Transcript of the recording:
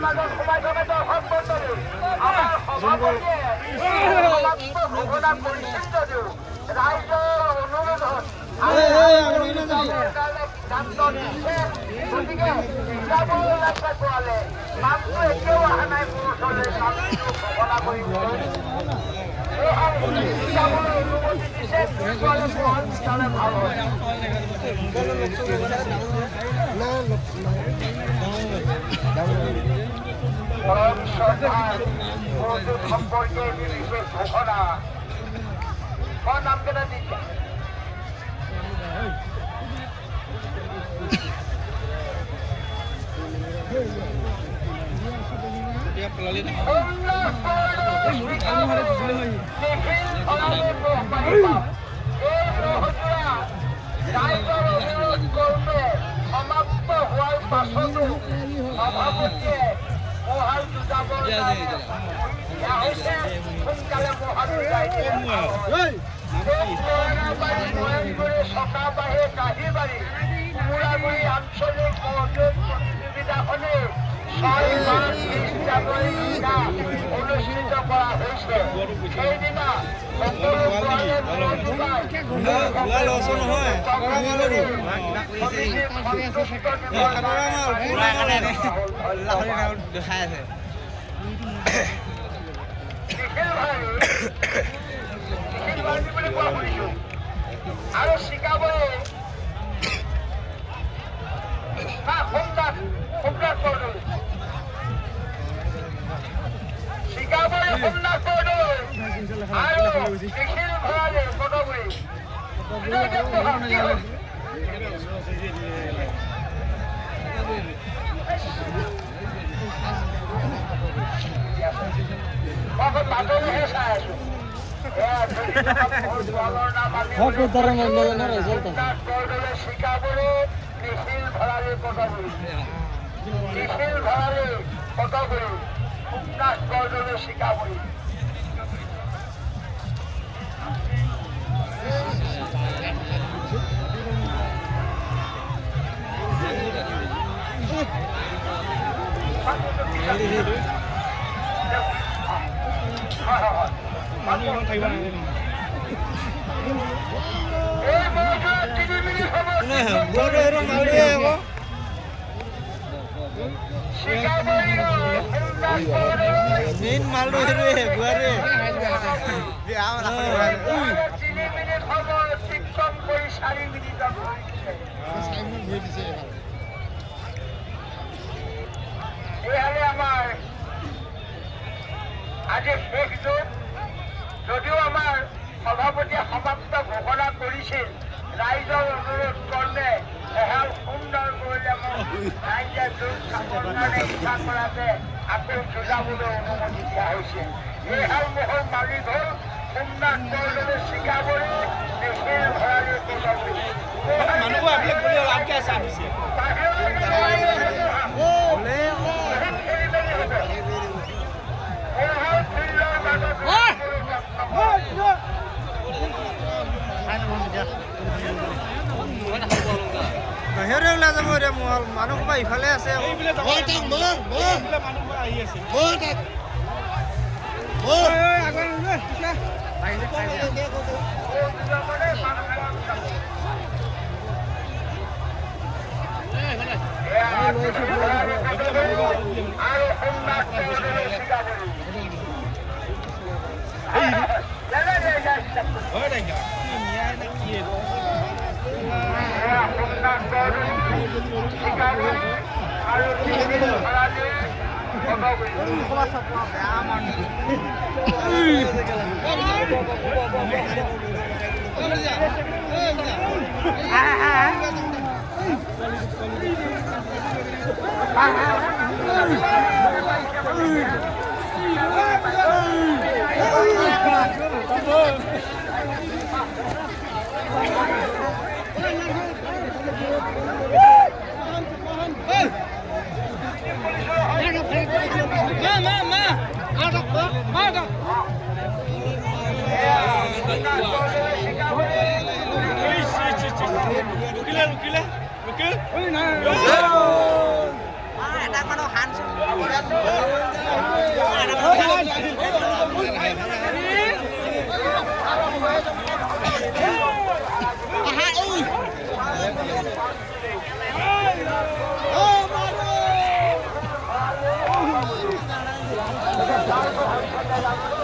মাজত সোমাই থকা দৰ্শক মণ্ডলী আমাৰ সভাপতিয়ে ঘোষণা কৰিছিল যদিও ৰাইজৰ অনুৰোধত সিদ্ধান্ত দিছে গতিকে শিকাবলৈ ওলাইছে কোৱালে নামটো এতিয়াও অহা নাই মোৰ ওচৰলৈ নামটো ঘোষণা কৰিবলৈ শিকাবলৈ অনুমতি দিছে কোৱালে মহান বিচাৰে ভাল হয় পৰম শ্ৰদ্ধাৰ মৌজুদ সম্পৰ্কে বিশেষ ঘোষণা মই নামকেইটা দিছে সমাপ্ত হোৱাৰ পাছতো সভাপতিয়ে মহাল যুঁজাবৰ সোনকালে মহাল যুঁজাই চকাবাহী কাহিবাৰী কোমোৰাগুৰি আঞ্চলিক মহোদয় প্ৰতিযোগিতাখনে 6 মাৰ্চ 20 জানুৱাৰীৰ দিনা অনুষ্ঠিত কৰা হৈছে সেইদিনা আৰু শিকাবলৈ শিকাবলৈ সোমনাথ বৰদলৈ আৰু নিখিল ভৰালী কটগুৰি বাতৰিহে চাই আছো শিকাবলৈ নিখিল ভৰালী কটগুৰি সোমনাথ বৰদলৈ শিকাবলৈ মেইন মালটো সেইটোৱে বুৱাৰে আমাৰ আজি শেষ যুগ যদিও আমাৰ সভাপতিয়ে সমাপ্ত ঘোষণা কৰিছিল ৰাইজৰ অনুৰোধ ক্ৰমে এহাল সুন্দৰ কৰিলে ৰাইজে যুঁজ চাবৰ কাৰণে ইচ্ছা কৰাতে আকৌ যুঁজাবলৈ অনুমতি দিয়া হৈছে এইহাল মহল মালিক হ'ল সোমনাথ বৰদলৈ শিকাবৰী নিখিল ভৰালী কটগুৰি বাহিৰলৈ ওলাই যাব এতিয়া মহল মানুহ সোপা ইফালে আছে এটা মানুহ হান Hey!